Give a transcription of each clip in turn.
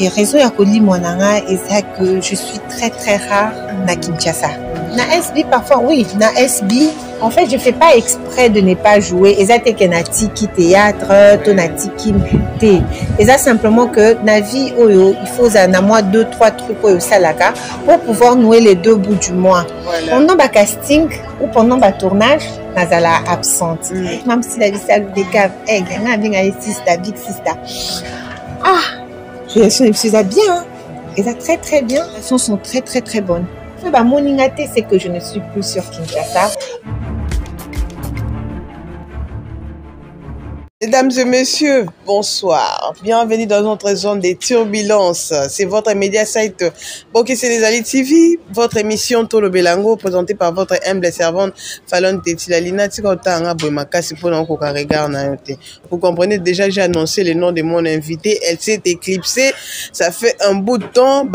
Et raison ya kolimo nanga eza que je suis très rare na Kinshasa. Na SB parfois oui, na SB en fait je fais pas exprès de ne pas jouer. Eza te ke na tiki théâtre, to na tiki te. Eza simplement que na vie oyo il faut na moi 2-3 trucs oyo salaka pour pouvoir nouer les deux bouts du mois. Voilà. Pendant ba casting ou pendant ba tournage nazala absente. Même si la vie ça des caves, hey, nga binga sister, big sister. Ah, je suis bien. Elles sont très bien. Les sons sont très bonnes. Bah, mon ingate, c'est que je ne suis plus sur Kinshasa. Mesdames et messieurs, bonsoir. Bienvenue dans notre zone des turbulences. C'est votre média site Bokese les Ali TV, votre émission Tolo Belango, présentée par votre humble servante Fallon Tetilalina. Vous comprenez déjà, j'ai annoncé le nom de mon invité. Elle s'est éclipsée. Ça fait un bout de temps.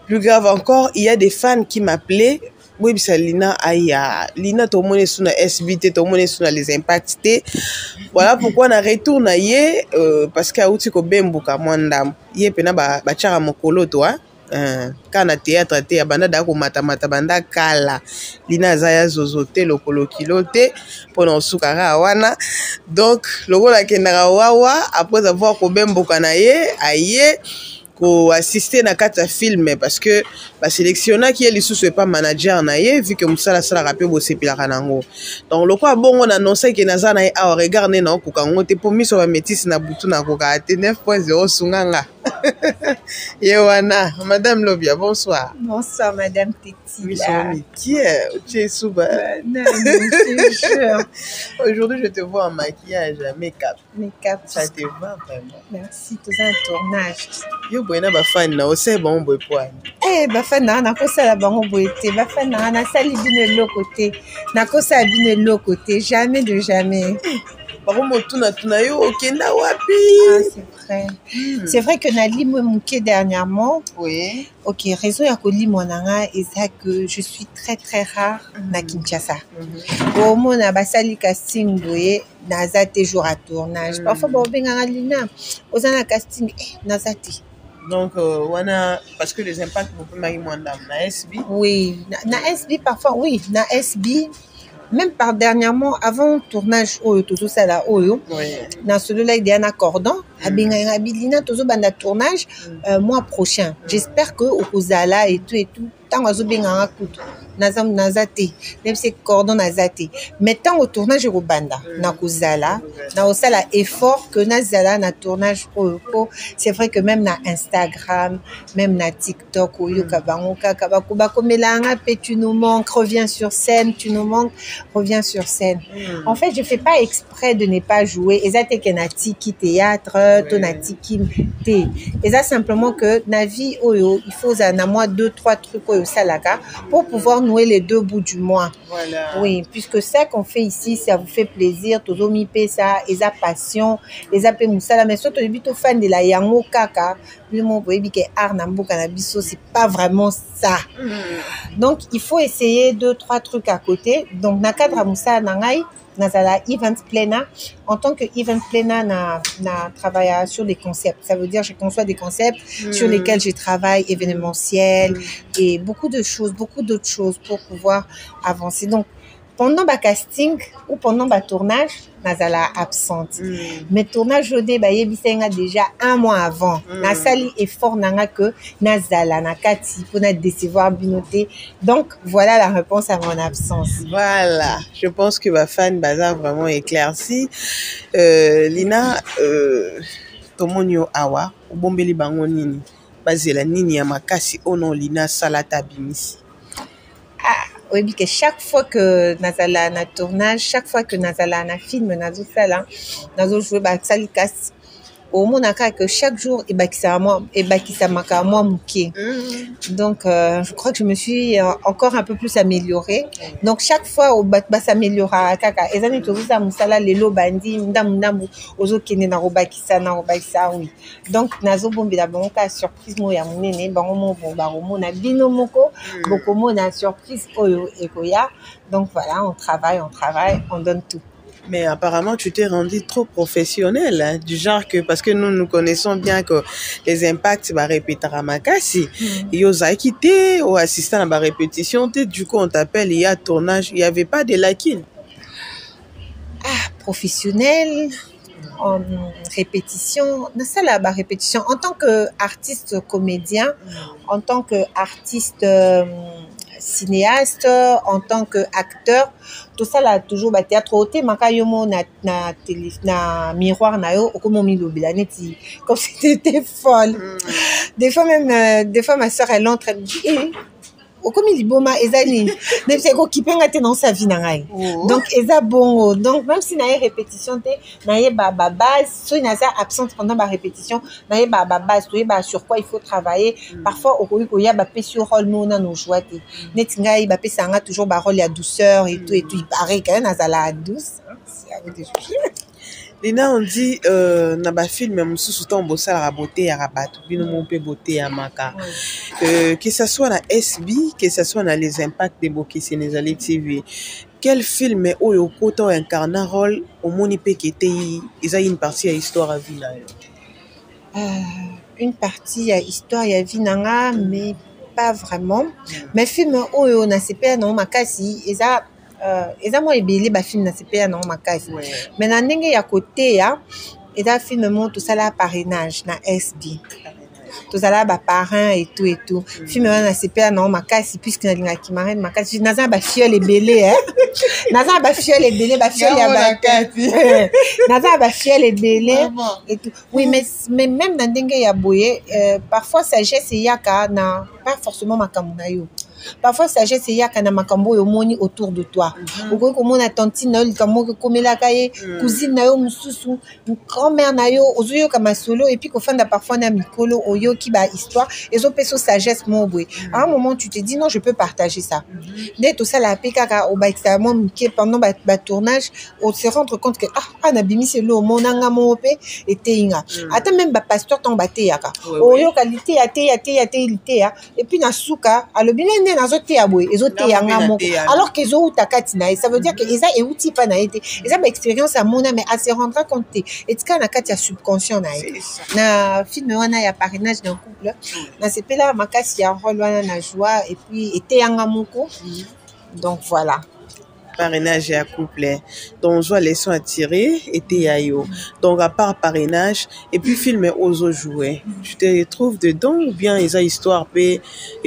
Plus grave encore, il y a des fans qui m'appelaient. Oui, c'est Lina Aya. Lina, tout le monde est sur la SBT, tout le monde est sur les impacts. Voilà pourquoi on a retourné parce qu'il y a aussi ko bembuka mwandam. Yé pena ba chara mokolo toi. Quand na théâtre te ya banda da ko mata banda kala. Lina zaya zozote lokolo kilote pona sukara wana. Donc logo la kendara wawa après avoir ko bembuka na ye aye ko assister na kata film parce que ba sélectionneur qui est lisusu pas manager na ye vu que musala sala rapé bo sepila kanango. Donc loko bongo na annoncer que naza na a regarder na ko kango te pour miso ba métis na butu na ko ka 9.0 sunganga. Yewana, Madame Lobia, bonsoir. Bonsoir, Madame Tetila. Qui est Souba? Non, je jure. Aujourd'hui, je te vois en maquillage, make-up. Make-up. Ça te va vraiment. Merci, tout un tournage. Yo, boyna ba fan na, c'est bon boy point. Eh, ba fan na ko sala bango boyete, ba fan na sali bine lo côté. Na ko sa bine lo côté, jamais de jamais. Par contre, tuna yo okenda wapi? Ah, c'est vrai. C'est vrai que Nali me manquait dernièrement. Oui. Ok, raison ya kolimo nanga eza que je suis très rare na Kinshasa. Au moins na basali casting boye naza te jour à tournage. Parfois ba benga Lina, ozana casting naza te. Donc wana parce que les impacts beaucoup mari mwandam na SB. Oui, na SB parfois oui, na SB. Même par dernièrement, avant le tournage, tout ça là, dans celui-là, il y a un accordant. Lina, tout ça, dans tournage, mois prochain. J'espère que au Kozala et tout, tant que bien nazam nazate, même c'est cordon nazate. Mais tant au tournage au banda, na Kozala, na osala effort que nazala na tournage c'est vrai que même na Instagram, même na TikTok, tu nous manques, reviens sur scène, tu nous manques, reviens sur scène. En fait, je fais pas exprès de ne pas jouer. Ezate ke na tiki théâtre, to na tiki te. Eza simplement que na vie oyo, il faut na moi 2-3 trucs oyo salaka pour pouvoir nouer les deux bouts du mois. Voilà. Oui, puisque ça qu'on fait ici, ça vous fait plaisir, tozo mipe ça, eza passion, eza pe musala, mais surtout les fan de la yango kaka, le mot boyebi ke art na mboka na biso, c'est pas vraiment ça. Donc il faut essayer 2-3 trucs à côté. Donc na cadre musala nangai nazala event planner. En tant que event planner na travaille sur les concepts. Ça veut dire je conçois des concepts sur lesquels je travaille, événementiel et beaucoup d'autres choses pour pouvoir avancer. Donc pendant ma casting ou pendant ma tournage, nazala absente. Mais tournage jodé ba yebisenga déjà un mois avant. Na sali effort nanga que nazala na kati pour na décevoir binoté. Donc voilà la réponse à mon absence. Voilà, je pense que ma fan bazar vraiment éclairci. Lina tomonyo awa obombeli bango nini? Bazela nini ya makasi ono Lina salata bimisi. Oui, que chaque fois que nazala na tournage, chaque fois que nazala na film, nazo sala, nazo jouer ba sali casse. Au moins que chaque jour et bakisa maka moi muké. Donc je crois que je me suis encore un peu plus améliorée. Donc chaque fois au ba s'améliora kaka. Ezani to ça musala lelo bandi ndamu ozo kene na robakisa oui. Donc nazo bombi la banka surprise mo ya munene bango mo bomba mo na bino moko boko mo na surprise oyo ekoya. Donc voilà, on travaille, on donne tout. Mais apparemment, tu t'es rendu trop professionnel, hein, du genre que, parce que nous connaissons bien que les impacts, bah, répéter à Makassi. Et aux quitté, aux assistants à la répétition, du coup, on t'appelle, il y a tournage, il n'y avait pas de lacunes. Ah, professionnel, en répétition, ça là, répétition. En tant qu'artiste comédien, en tant qu'artiste cinéaste, en tant qu'acteur, tout ça là toujours théâtre au thème yomo na miroir na yo okomomi lobila neti comme si t'étais folle. Des fois même des fois ma soeur elle entre elle me dit okomi liboma ezali même c'est ko kipenga te dans sa vie na ngai. Donc eza bongo, donc même si na répétition te na ba base so na ça absente pendant ba répétition na ba base to ba sur quoi il faut travailler. Parfois okoyi ko ya ba pesi rôle mona no joie te neti ngai ba pesa nga toujours ba rôle ya douceur et tout il paraît quand na zala douce, c'est à vous de juger. Lina, on dit na ba film mususu to mbosa la beauté ya rabato bino mo pe beauté ya maka. Que ça soit na SB, que ça soit na les impacts de Bokisi Nezali TV. Quel film est au koto incarne un rôle au moni pe kete ils a une partie à histoire à vie là. Une partie à histoire ya vie nanga mais pas vraiment. Mais film oyo na CPA na makasi eza mo ebele ba film na CPA na makasi. Mais na ndenge ya côté ya eza film mo tout ça la parrainage na SB. Tout ça là ba parrain et tout. Film na CPA na makasi puisque na linga ki marraine makasi naza ba fiole ebele hein. Naza ba fiole ebele ba fiole ya bakati. Naza ba fiole ebele et tout. Oui mais même na ndenge ya boye parfois sagesse yaka na pas forcément makambo na yo. Parfois sagesse yaka na makambo yo moni autour de toi. Okoki komona tantine na yo likambo komela kaye cousine na yo mususu grand-mère na yo ozoyo kama solo et puis kofanda parfois na mikolo oyo ki ba histoire ezo peso sagesse mo boye. À un moment tu te dis non je peux partager ça. Dès tout ça la pekaka au ba extrêmement pendant ba tournage on se rendre compte que na bimi c'est lo monanga mo pe et inga. Ata même ba pasteur ton ba te yaka. Oyo qualité et puis na suka alobi nazote ya boye ezote ya nga moko alors que zo utakati na ça veut dire que eza euti pa na été eza ba expérience à mona mais à se rendre compte et tika na kati ya subconscient na na film wana ya parrainage d'un couple na sepela makasi ya rôle wana na joie et puis été ya nga moko donc voilà. Parrainage et à couple. Donc, je vois les sons à tirer et Yayo. Donc, à part parrainage, et puis film aux jouer. Tu te retrouves dedans ou bien ils ont histoire et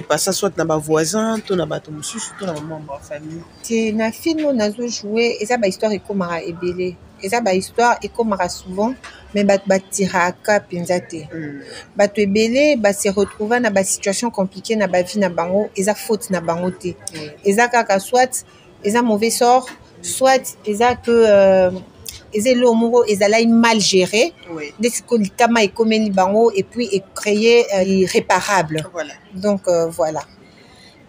pas ça soit dans ma voisin, ton abato monsieur, surtout dans ma membre famille. C'est na film on a joué et ça ba histoire et comme ebele. Et ça ba histoire et comme souvent mais bat tiraka pinzate. Bat ebele ba se retrouver na ba situation compliquée na ba vie na bango et ça faute na bango te. Et ça kaka soit ils ont mauvais sort, soit ils ont que ils ont l'homo, ils ont mal géré, des kama et comme bango et puis et créer irréparable. Voilà. Donc voilà.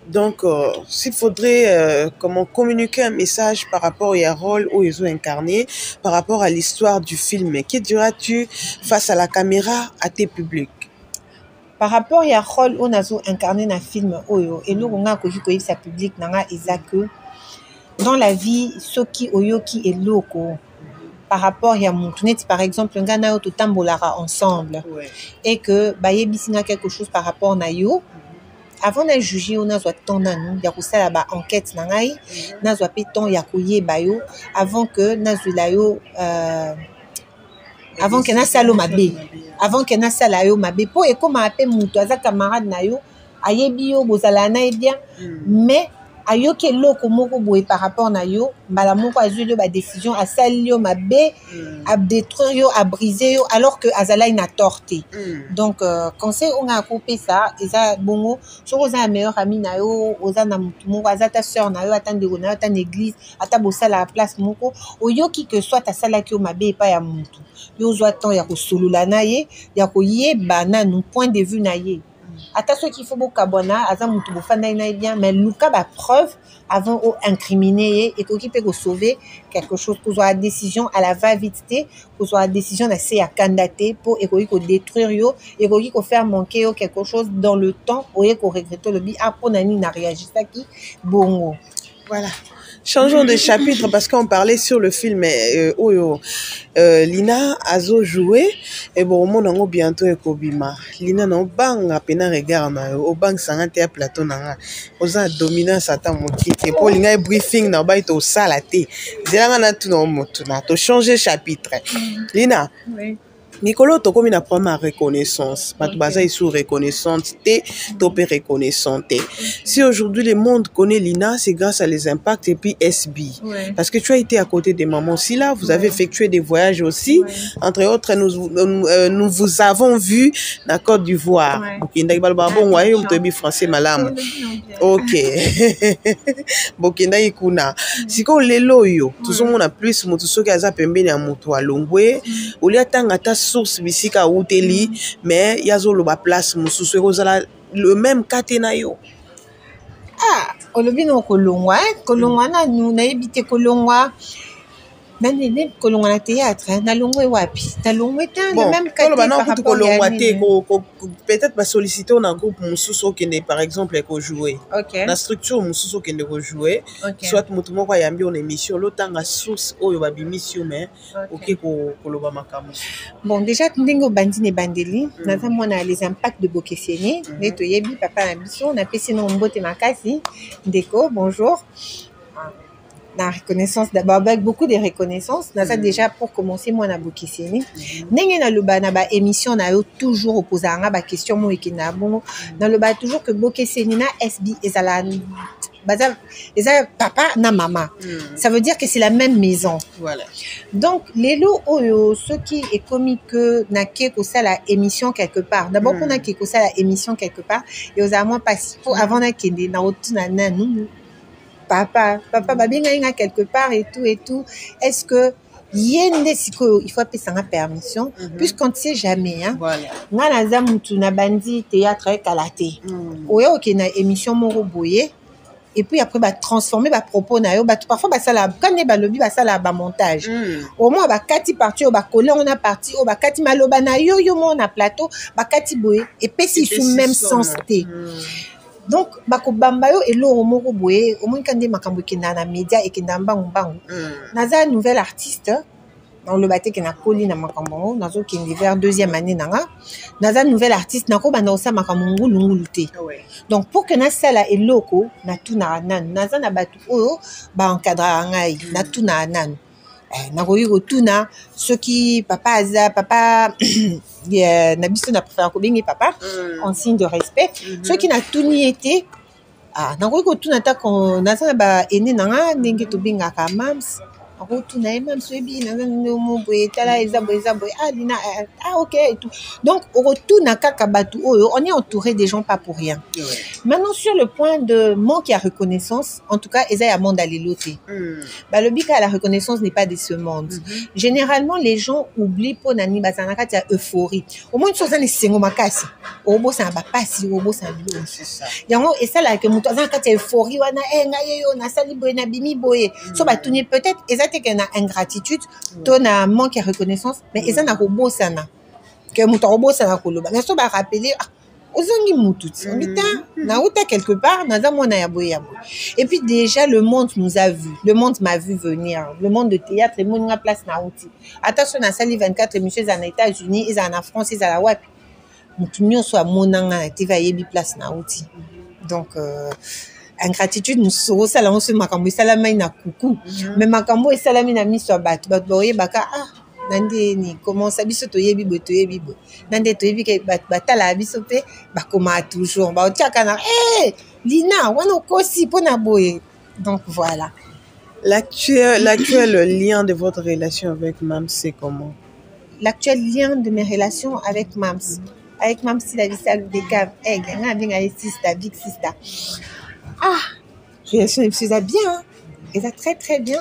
Donc s'il faudrait comment communiquer un message par rapport au rôle où ils ont incarné, par rapport à l'histoire du film, que diras-tu face à la caméra à tes publics? Par rapport au rôle où nous incarné dans le film oyo et nous on a que je sa public nanga que dans la vie ce qui oyoki est loco par rapport à mon par exemple un gars au tambolara ensemble et que bayebisinga quelque chose par rapport na yo avant de juger on a soit temps na nous ya kusala ba enquête na ngai na soit temps ya koyeba yo avant que nazula yo avant que na salo mabe avant que na sala yo mabe po e comme appé muto aza camarade na yo ayebi yo bozala na bien mais ayoki eloko moko boye par rapport na yo mbala moko azwi yo ba décision asali yo mabe a détruire yo a briser yo alors que azala ina torté donc conseil on a coupé ça eza bongo so oza la meilleure amie na yo oza na mutu moko aza ta sœur na yo atande na yo ta église ata bosala la place moko oyoki que soit asala ki yo mabe pa ya mutu yo zwa temps ya ko solula na ye ya ko yeba na nu point de vue na ye. Attention qu'il faut beaucoup abonner, azam mutu bofanda ina bien, mais luka ba preuve avant au incriminer et qui peut sauver quelque chose pour la décision à la va-vite pour la décision d'assez à candidater pour économique détruire yo économique faire manquer quelque chose dans le temps ou éco regretter le bi après nani n'a réagi ça qui bongo. Voilà. Changeons de chapitre parce qu'on parlait sur le film Lina Azo joué et bon mon nango bientôt ekobima. Lina no banga pena regard na au bang sangante ya plateau nanga. Oza dominance ata moki et pour linga briefing na ba ito sala te. Zelanga na tu no motu na to changer chapitre. Lina. Oui. Nicolo tokomi na première reconnaissance. Bato baza isu reconnaissante te, topé reconnaissante. Si aujourd'hui le monde connaît Lina, c'est grâce à les impacts et puis SB. Ouais. Parce que tu as été à côté des mamans aussi là, vous avez effectué des voyages aussi. Ouais. Entre autres, nous vous avons vu na Côte d'Ivoire. Bokenda balba bon royaume tobi français malam. OK. Bokenda ikuna. Siko lelo yo, tout on a plus moto soki aza pembeni ya moto alongwe, oli atanga ta source bisika uteli mais yazo loba place mususu ekozala le même katena yo. Ah, olobi no kolongwa na nu na ebite kolongwa. Nani kolongwa na théâtre na longwe wapi? Na longwe ta le même katena par rapport à peut-être ba solliciter on a groupe mususu qui n'est par exemple ko jouer. OK. Na structure mususu qui ne ko jouer. Soit mutu moko yambi on émission lotanga source oyo ba bimission mais OK ko loba makamu. Bon déjà ndingo bandine bandeli naza mona les impacts de Bokeseni neto yebi papa na biso na pesi no mbote makasi ndeko bonjour. La reconnaissance d'abord avec beaucoup de reconnaissance naza déjà pour commencer moi na Bokeseni ndenge na loba na ba émission na yo toujours opposé nga ba question mo ekina bongo na loba toujours que Bokeseni na SB ezala papa na maman. Ça veut dire que c'est la même maison. Voilà. Donc les lots ceux qui est commis que na keko ça la émission quelque part. D'abord on a keko ça la émission quelque part et aux amants pas avant na kende na otuna na nous papa ba binga quelque part et tout. Est-ce que yende siko il faut appeler ça permission puisqu'on ne sait jamais hein. Voilà. Nga na za mutu na bandi théâtre kalaté. Oyo ok na émission moro boye. Et puis après bah transformer bah propos na yo bah parfois bah ça la quand ba lobby bah ça la ba montage au moins bah kati parti au bah coller on a parti au bah kati maloba na yo mon na plateau bah kati boye et puis si sous même sens té donc bah ko bamba yo elo moko boye au moins quand des makambo ki na média et ki ndamba mbangu naza nouvelle artiste on le battait que na koli na makambo nazo ki vers deuxième année nanga naza nouvelle artiste nako banda osa makambo ngulu té. Donc pour que na sala eloko na tuna nan naza na batu oyo ba encadra ngai na tuna nan na koyo tuna ceux qui papa na biso na préfère ko bengi papa en signe de respect ceux qui na tuni été na koyo tuna ta ko naza ba ene nanga ndenge to benga ka mams retourne même suivi na mo boye tala ezaboye Lina OK et tout donc au retour na kaka batu oyo on est entouré des gens pas pour rien. Maintenant sur le point de manque à reconnaissance en tout cas eza ya monde aller loter bah le bika la reconnaissance n'est pas de ce monde. Généralement les gens oublient pour nani bazanaka ta euphorie au moins une chose na sengo makasi obo sa ba pasi obo sa bilo c'est ça yango et ça là que mutu azanaka ta euphorie wana ngai yo na sali boye na bimi boye so ba tuni peut-être exactement qu'il y a ingratitude, ton a manque de reconnaissance, mais ils ont un robot sana. Que mon robot sana koloba. Mais ça va rappeler aux angi mutu. Na outa quelque part, na za mona ya boya. Et puis déjà le monde nous a vu. Le monde m'a vu venir. Le monde de théâtre, le monde na place na outi. Attention na sali 24 monsieur aux États-Unis, ils en France, ils à la wapi. Mutu nyo so monanga na TV yebi place na outi. Donc ingratitude nous soro sala on se makambo salama na kuku mais makambo salami na miso bat boye baka nande ni comment ça biso to yebi bo nande to yebi ke batala biso pe bakoma toujours ba tiaka na Lina wana kosi pona boye donc voilà. L'actuel lien de votre relation avec Mams c'est comment? L'actuel lien de mes relations avec Mams c'est la vie ça des caves nga vinga sister big sister. Relation c'est bien et ça très très bien.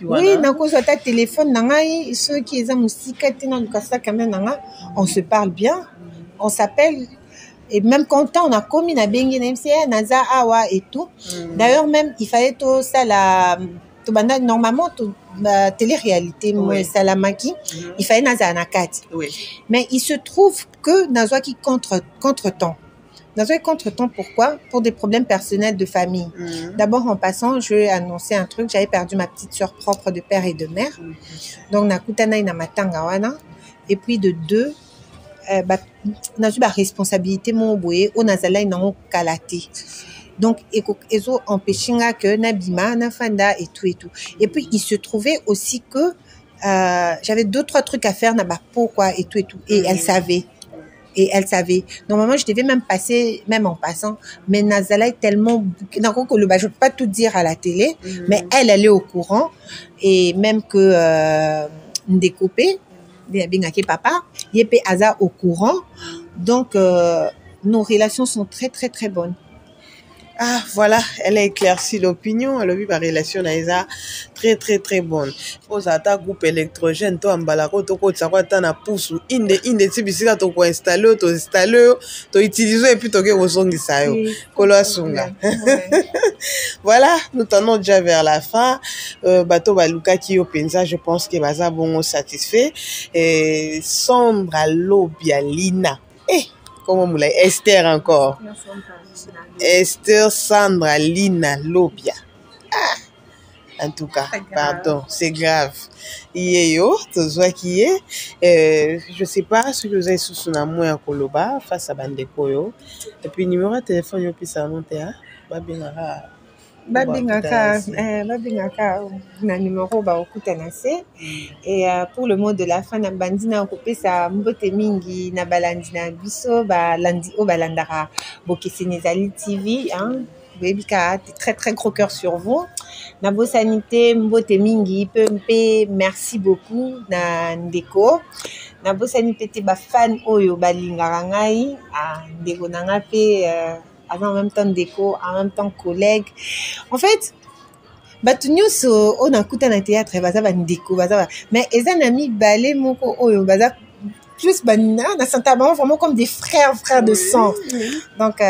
Oui, donc sur ta téléphone nangai ceux qui ont musique dans le casa quand même nanga on se parle bien, on s'appelle et même quand on a commis na bengi na MCA naza awa et tout. D'ailleurs même il fallait tout ça la normalement la télé-réalité moi salamaki il fallait naza na kati. Mais il se trouve que naza qui contre temps Dans un contretemps, pourquoi? Pour des problèmes personnels de famille. D'abord, en passant, je vais annoncer un truc. J'avais perdu ma petite sœur propre de père et de mère. Donc, nakutana ina matanga wana. Et puis, de deux, na eu responsabilité mon boye, on a zala ina kalate. Donc, ezo empêchinga que nabima, nafanda et tout et tout. Et puis, il se trouvait aussi que j'avais 2-3 trucs à faire na ba peau, quoi, et tout et tout. Et elle savait. Et elle savait. Normalement, je devais même passer, même en passant. Mais Nazala est tellement... Je ne peux pas tout dire à la télé, mais elle est au courant. Et même que Ndekopé, papa, Yepe Aza au courant. Donc, nos relations sont très, très, très bonnes. Ah, voilà, elle a éclairci l'opinion. Elle a vu ma relation Naïsa très, très, très bonne. Aux attaques groupe électrogène, toi, en balako, to ko tsakwa ta na pousse, inde, tibisika, to ko installer, to utiliser, et puis to ke osongi sayo. Kolo asunga. Voilà, nous tendons déjà vers la fin. Bato baluka ki yo penza, je pense que baza bon satisfait. Sandra Lobialina. Comment moulay? Esther encore. Esther Sandra Lina Lobia. En tout cas, pardon, c'est grave. Yo, toi qui est, je sais pas ce que vous avez sous son amour à Koloba face à Bandeko yo. Et puis numéro de téléphone yo puis ça monte babingaka na numéro ba okutana se. Et pour le mot de la fin na bandina okopesa mbote mingi na balandi na biso balandi o balandara Bokesenezali TV hein. Bebika, très très gros cœur sur vous. Nabo sanité mbote mingi pempe, merci beaucoup na ndeko. Nabo sanité te ba fan oyo balingaka ngai ndeko nanga pe en même temps déco, en même temps collègue. En fait, batu nyonso on a kuta na théâtre baza ba ndeko baza mais eza nami balé moko oyo baza plus banina na santa vraiment comme des frères de sang. Donc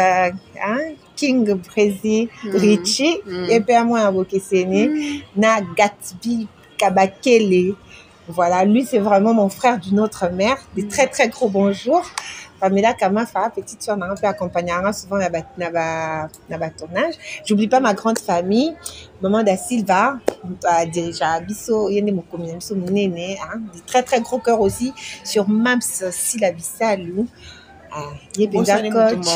King Brésil, Richie et puis à moi à Bokeseni na Gatsby Kabakele. Voilà, lui c'est vraiment mon frère d'une autre mère. Des très très gros bonjours. Pamela Kamafa, petite soeur, n'a pas accompagné souvent na tournage. J'oublie pas ma grande famille, maman da Silva, déjà Bisso, yene mo komina Bisso munene, des très très gros cœur aussi sur Mams Silabisalu. Yebeza coach.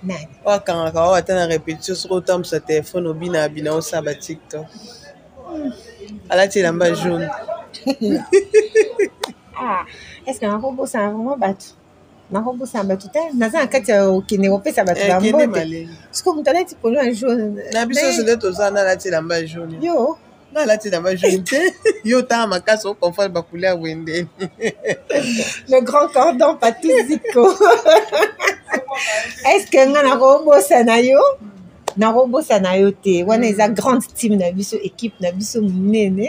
Nani. Quand on attend la répétition sur le temps sur téléphone au bina au sabat TikTok. Alors tu l'as jaune. Est-ce qu'un robot c'est vraiment battu? Na robot ça battu naza kati okene opesa battu ba mbote siko mutala ti polo un jaune na biso c'est to ça na la ti lamba jaune yo na la ti lamba jaune yo ta makasa au confort ba couleur wende le grand cordon patuziko. Est-ce que na robot ça na yo na robot ça na yo te wana eza grande team na biso équipe na biso munene.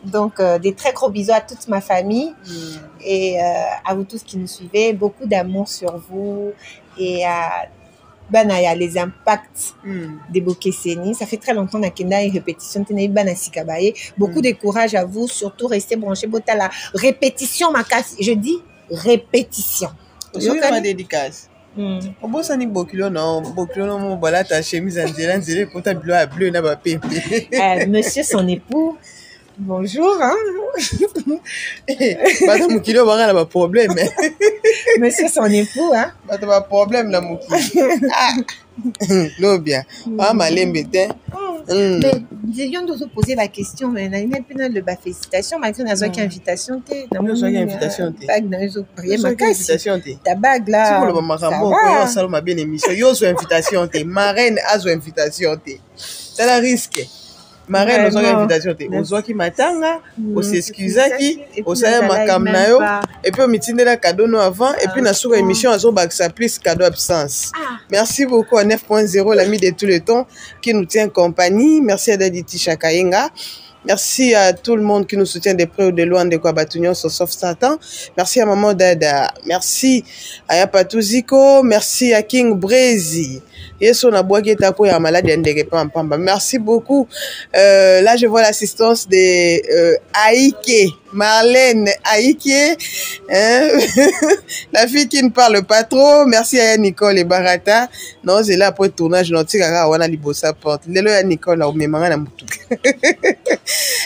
Donc des très gros bisous à toute ma famille et à vous tous qui nous suivez, beaucoup d'amour sur vous et il y a les impacts des Bokeseni. Ça fait très longtemps qu'on a une répétition, beaucoup de courage à vous, surtout restez branchés à la répétition, je dis répétition. Ma dédicace. Obo sani bokilo non voilà ta chemise en dirait kota bleu na ba pepe. Monsieur son époux. Bonjour, hein. Madame Moukilo va avoir un problème. Monsieur son époux, hein. Madame a problème là, Moukilo. Lobia. Ah, malin bétain. Mais viens de se poser la question, mais il y a une de félicitations, malgré n'a aucune invitation. N'a aucune invitation. Bague n'a aucune invitation. Ta bague là. Si vous le marambo, on salon ma bien émission. Yo so invitation te. Marraine a so invitation te. Ça la risque. Marraine aux invitation te. Ozo ki matanga, o s'excusaki, o sa makam na yo, et puis o mitindela cadeau no avant, et puis na souka émission azo baksa plus cadeau absence. Merci beaucoup à 9.0 l'ami de tout le temps qui nous tient compagnie. Merci à Daditi Chakayenga. Merci à tout le monde qui nous soutient de près ou de loin de Kwabatunion sauf Satan. Merci à Maman Dada. Merci à Yapatuziko. Merci à King Brezi. Merci beaucoup. Là, je vois l'assistance de Aïké, Marlène Aïké, hein? La fille qui ne parle pas trop. Merci à Nicole et Barata. Non, c'est là après le tournage. Nicole,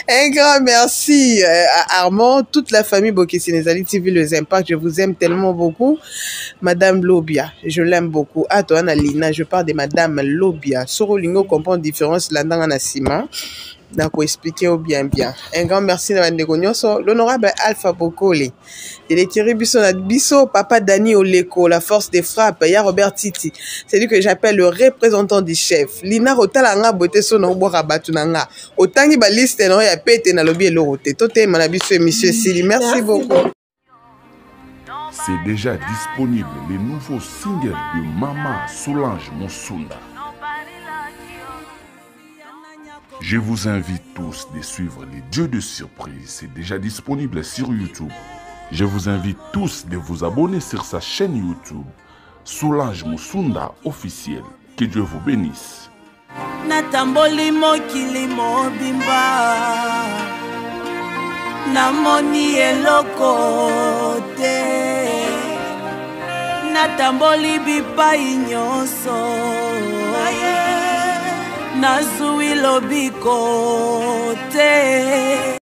un grand merci à Armand, toute la famille Bokesinezali TV, les impacts. Je vous aime tellement beaucoup. Madame Lobia, je l'aime beaucoup. Ah, toi, Lina, je parle de Madame Lobia. Sorolingo comprend la différence là-dedans en Sima. Donc, expliquer au bien. Un grand merci à l'honorable Alpha Bokole. Il est tiré Bisso, Papa Dani Oleko, la force des frappes, il y a Robert Titi. C'est lui que j'appelle le représentant du chef. Lina Rotalanga, Bote Sono Borabatunanga. Autant qu'il y a liste, il y a pété dans le biais de l'autre. Toté, Manabiso et Monsieur Sili. Merci beaucoup. C'est déjà disponible, les nouveaux singles de Maman Solange Monsunda. Je vous invite tous de suivre les dieux de surprise. C'est déjà disponible sur YouTube. Je vous invite tous de vous abonner sur sa chaîne YouTube, Solange Monsunda officiel. Que Dieu vous bénisse. Natamboli mokili mobimba namoni eloko te natamboli bipai nyonso nazwi lobiko te